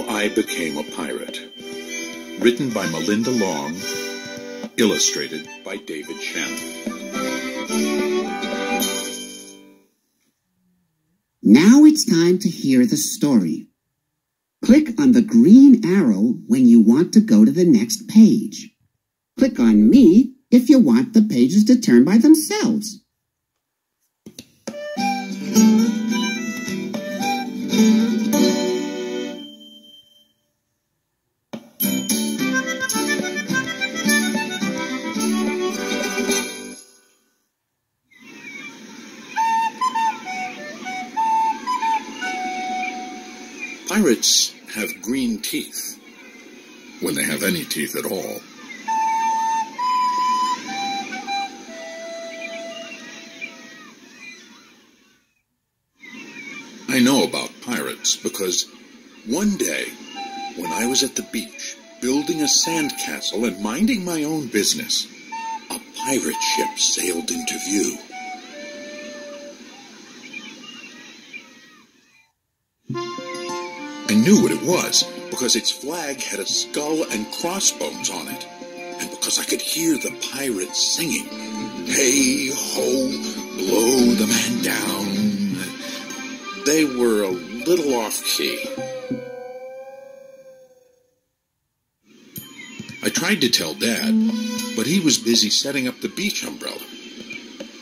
I Became a Pirate. Written by Melinda Long. Illustrated by David Shannon. Now it's time to hear the story. Click on the green arrow when you want to go to the next page. Click on me if you want the pages to turn by themselves. Pirates have green teeth, when they have any teeth at all. I know about pirates because one day, when I was at the beach, building a sandcastle and minding my own business, a pirate ship sailed into view. I knew what it was because its flag had a skull and crossbones on it, and because I could hear the pirates singing, "Hey ho, blow the man down." They were a little off-key. I tried to tell Dad, but he was busy setting up the beach umbrella.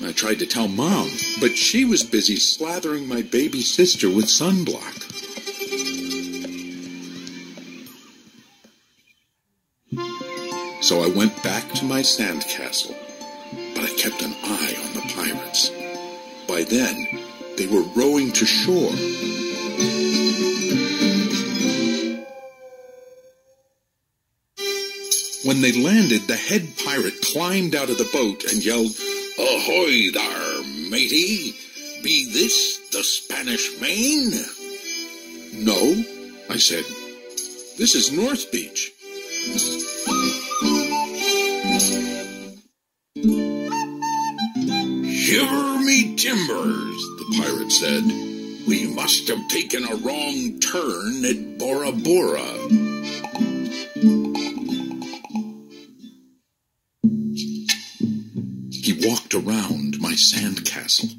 I tried to tell Mom, but she was busy slathering my baby sister with sunblock. So I went back to my sandcastle, but I kept an eye on the pirates. By then, they were rowing to shore. When they landed, the head pirate climbed out of the boat and yelled, "Ahoy there, matey! Be this the Spanish Main?" "No," I said. "This is North Beach." "Shiver me timbers," the pirate said. "We must have taken a wrong turn at Bora Bora." He walked around my sandcastle.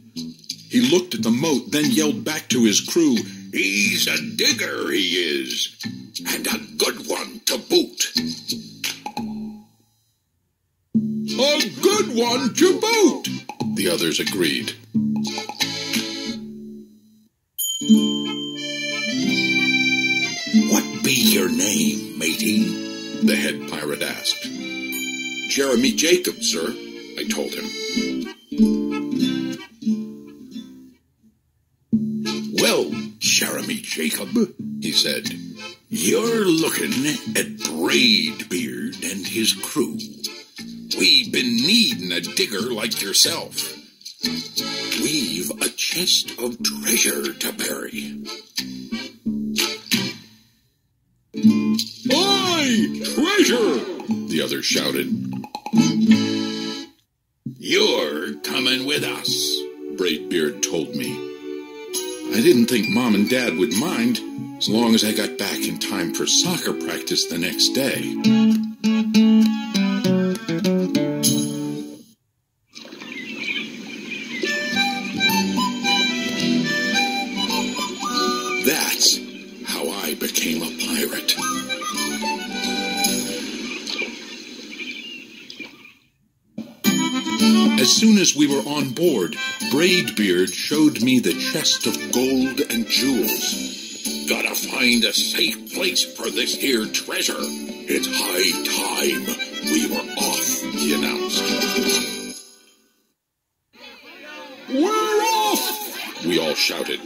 He looked at the moat, then yelled back to his crew, "He's a digger, he is, and a good one to boot." "A good one to boot," the others agreed. "What be your name, matey?" the head pirate asked. "Jeremy Jacob, sir," I told him. "Well, Jeremy Jacob," he said, "you're looking at Braidbeard and his crew. We've been needing a digger like yourself. We've a chest of treasure to bury." "Aye, treasure!" the others shouted. "You're coming with us," Braidbeard told me. I didn't think Mom and Dad would mind as long as I got back in time for soccer practice the next day. That's how I became a pirate. As soon as we were on board, Braidbeard showed me the chest of gold and jewels. "Gotta find a safe place for this here treasure. It's high time we were off," he announced. "We're off!" we all shouted.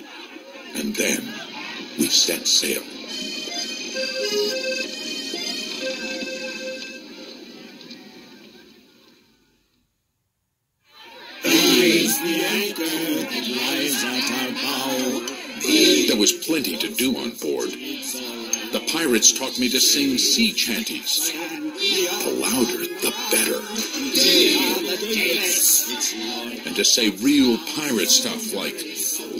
And then we set sail. There was plenty to do on board. The pirates taught me to sing sea chanties. The louder, the better. And to say real pirate stuff like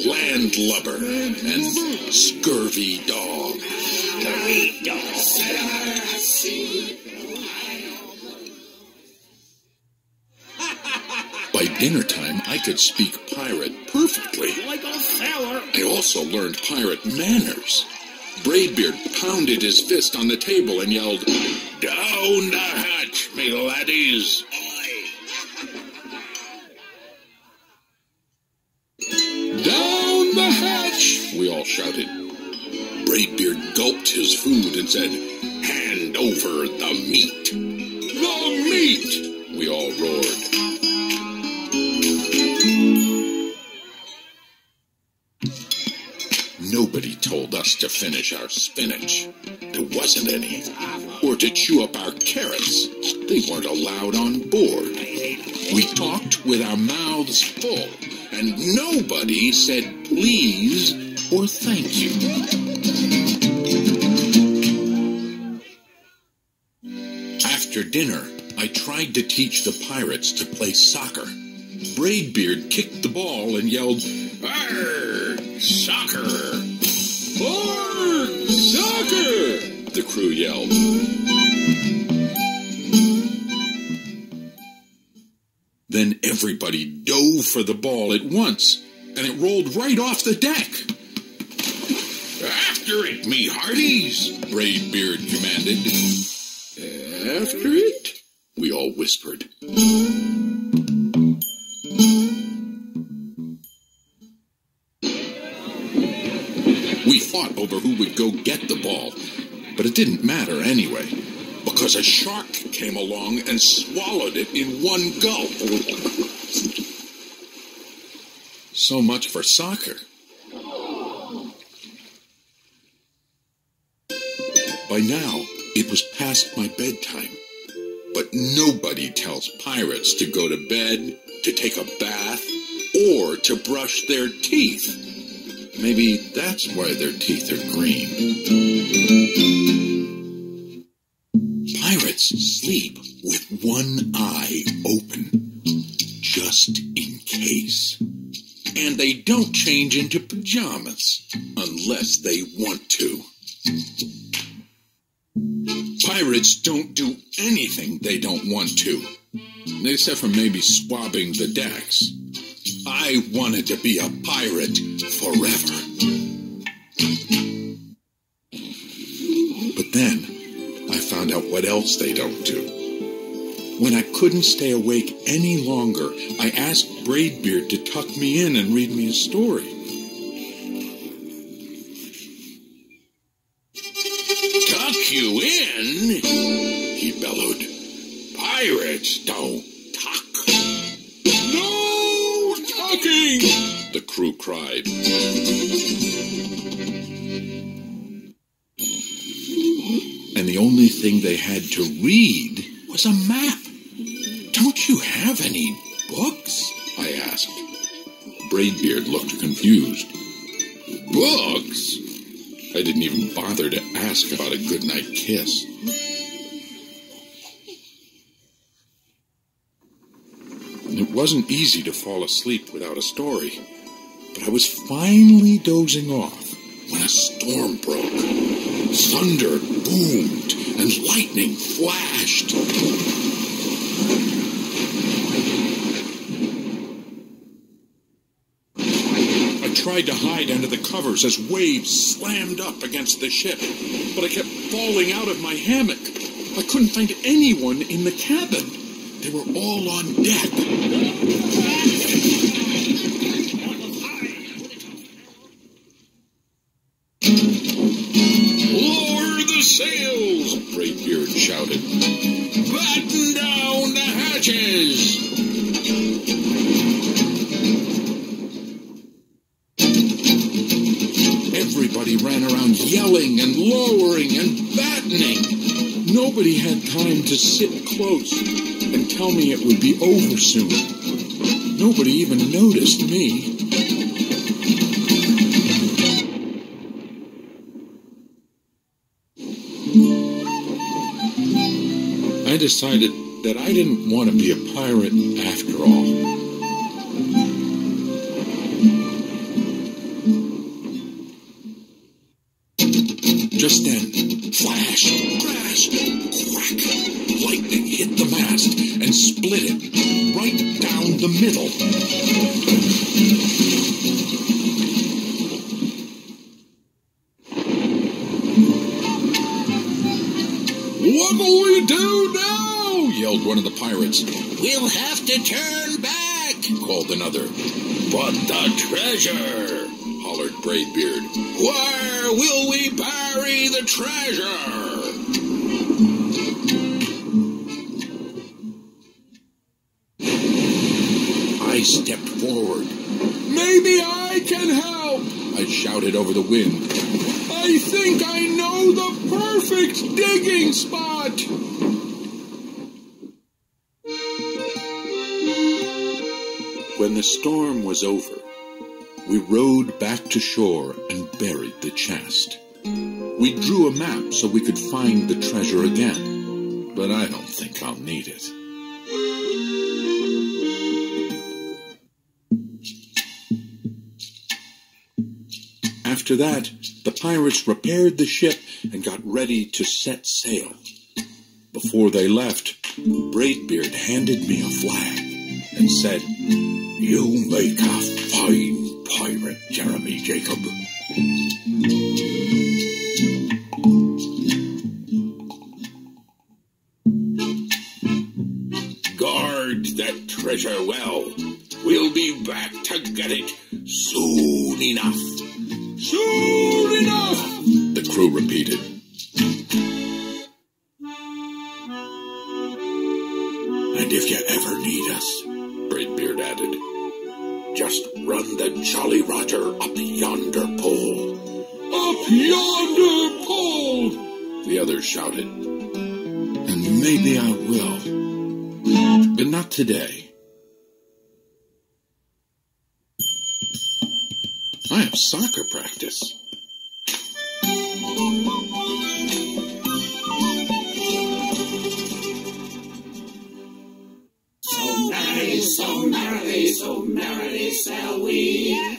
landlubber and scurvy dog. By dinner time, I could speak pirate perfectly. Like a sailor. I also learned pirate manners. Braidbeard pounded his fist on the table and yelled, "Down the hatch, me laddies!" "Down the hatch!" we all shouted. Braidbeard gulped his food and said, "Hand over the meat!" "The meat!" we all roared. Nobody told us to finish our spinach. There wasn't any. Or to chew up our carrots. They weren't allowed on board. We talked with our mouths full, and nobody said please or thank you. After dinner, I tried to teach the pirates to play soccer. Braidbeard kicked the ball and yelled, "Arr! Soccer! Arr! Soccer!" the crew yelled. Then everybody dove for the ball at once, and it rolled right off the deck. "After it, me hearties!" Braidbeard commanded. "After it?" we all whispered. We fought over who would go get the ball, but it didn't matter anyway, because a shark came along and swallowed it in one gulp. So much for soccer. By now, it was past my bedtime, but nobody tells pirates to go to bed, to take a bath, or to brush their teeth. Maybe that's why their teeth are green. Pirates sleep with one eye open, just in case. And they don't change into pajamas, unless they want to. Pirates don't do anything they don't want to, except for maybe swabbing the decks. I wanted to be a pirate forever. But then, I found out what else they don't do. When I couldn't stay awake any longer, I asked Braidbeard to tuck me in and read me a story. "Tuck you in?" he bellowed. "Pirates don't tuck." "No tucking!" the crew cried. And the only thing they had to read was a map. "Don't you have any books?" I asked. Braidbeard looked confused. "Books?" I didn't even bother to ask about a goodnight kiss. It wasn't easy to fall asleep without a story, but I was finally dozing off when a storm broke. Thunder boomed and lightning flashed. I tried to hide under the covers as waves slammed up against the ship, but I kept falling out of my hammock. I couldn't find anyone in the cabin. They were all on deck. "Lower the sails!" Braidbeard shouted. "Batten down the hatches!" Everybody ran around yelling and lowering and battening. Nobody had time to sit close and tell me it would be over soon. Nobody even noticed me. I decided that I didn't want to be a pirate after all. Just then, Crash! Crash! Crack! Lightning hit the mast and split it right down the middle. What'll we do now? Yelled one of the pirates. We'll have to turn back, called another. But the treasure, hollered Braidbeard. Where will we bury the treasure? I stepped forward. Maybe I can help, I shouted over the wind. I think I know the perfect digging spot. When the storm was over, we rowed back to shore and buried the chest. We drew a map so we could find the treasure again, but I don't think I'll need it. After that, the pirates repaired the ship and got ready to set sail. Before they left, Braidbeard handed me a flag and said, "You make a fine pirate, Jeremy Jacob." Guard that treasure well. We'll be back to get it soon enough. Soon enough, the crew repeated. And if you ever need us, Braidbeard added, just run the Jolly Roger up yonder pole. Up yonder pole, the others shouted. And maybe I will, but not today. I have soccer practice. So merrily shall we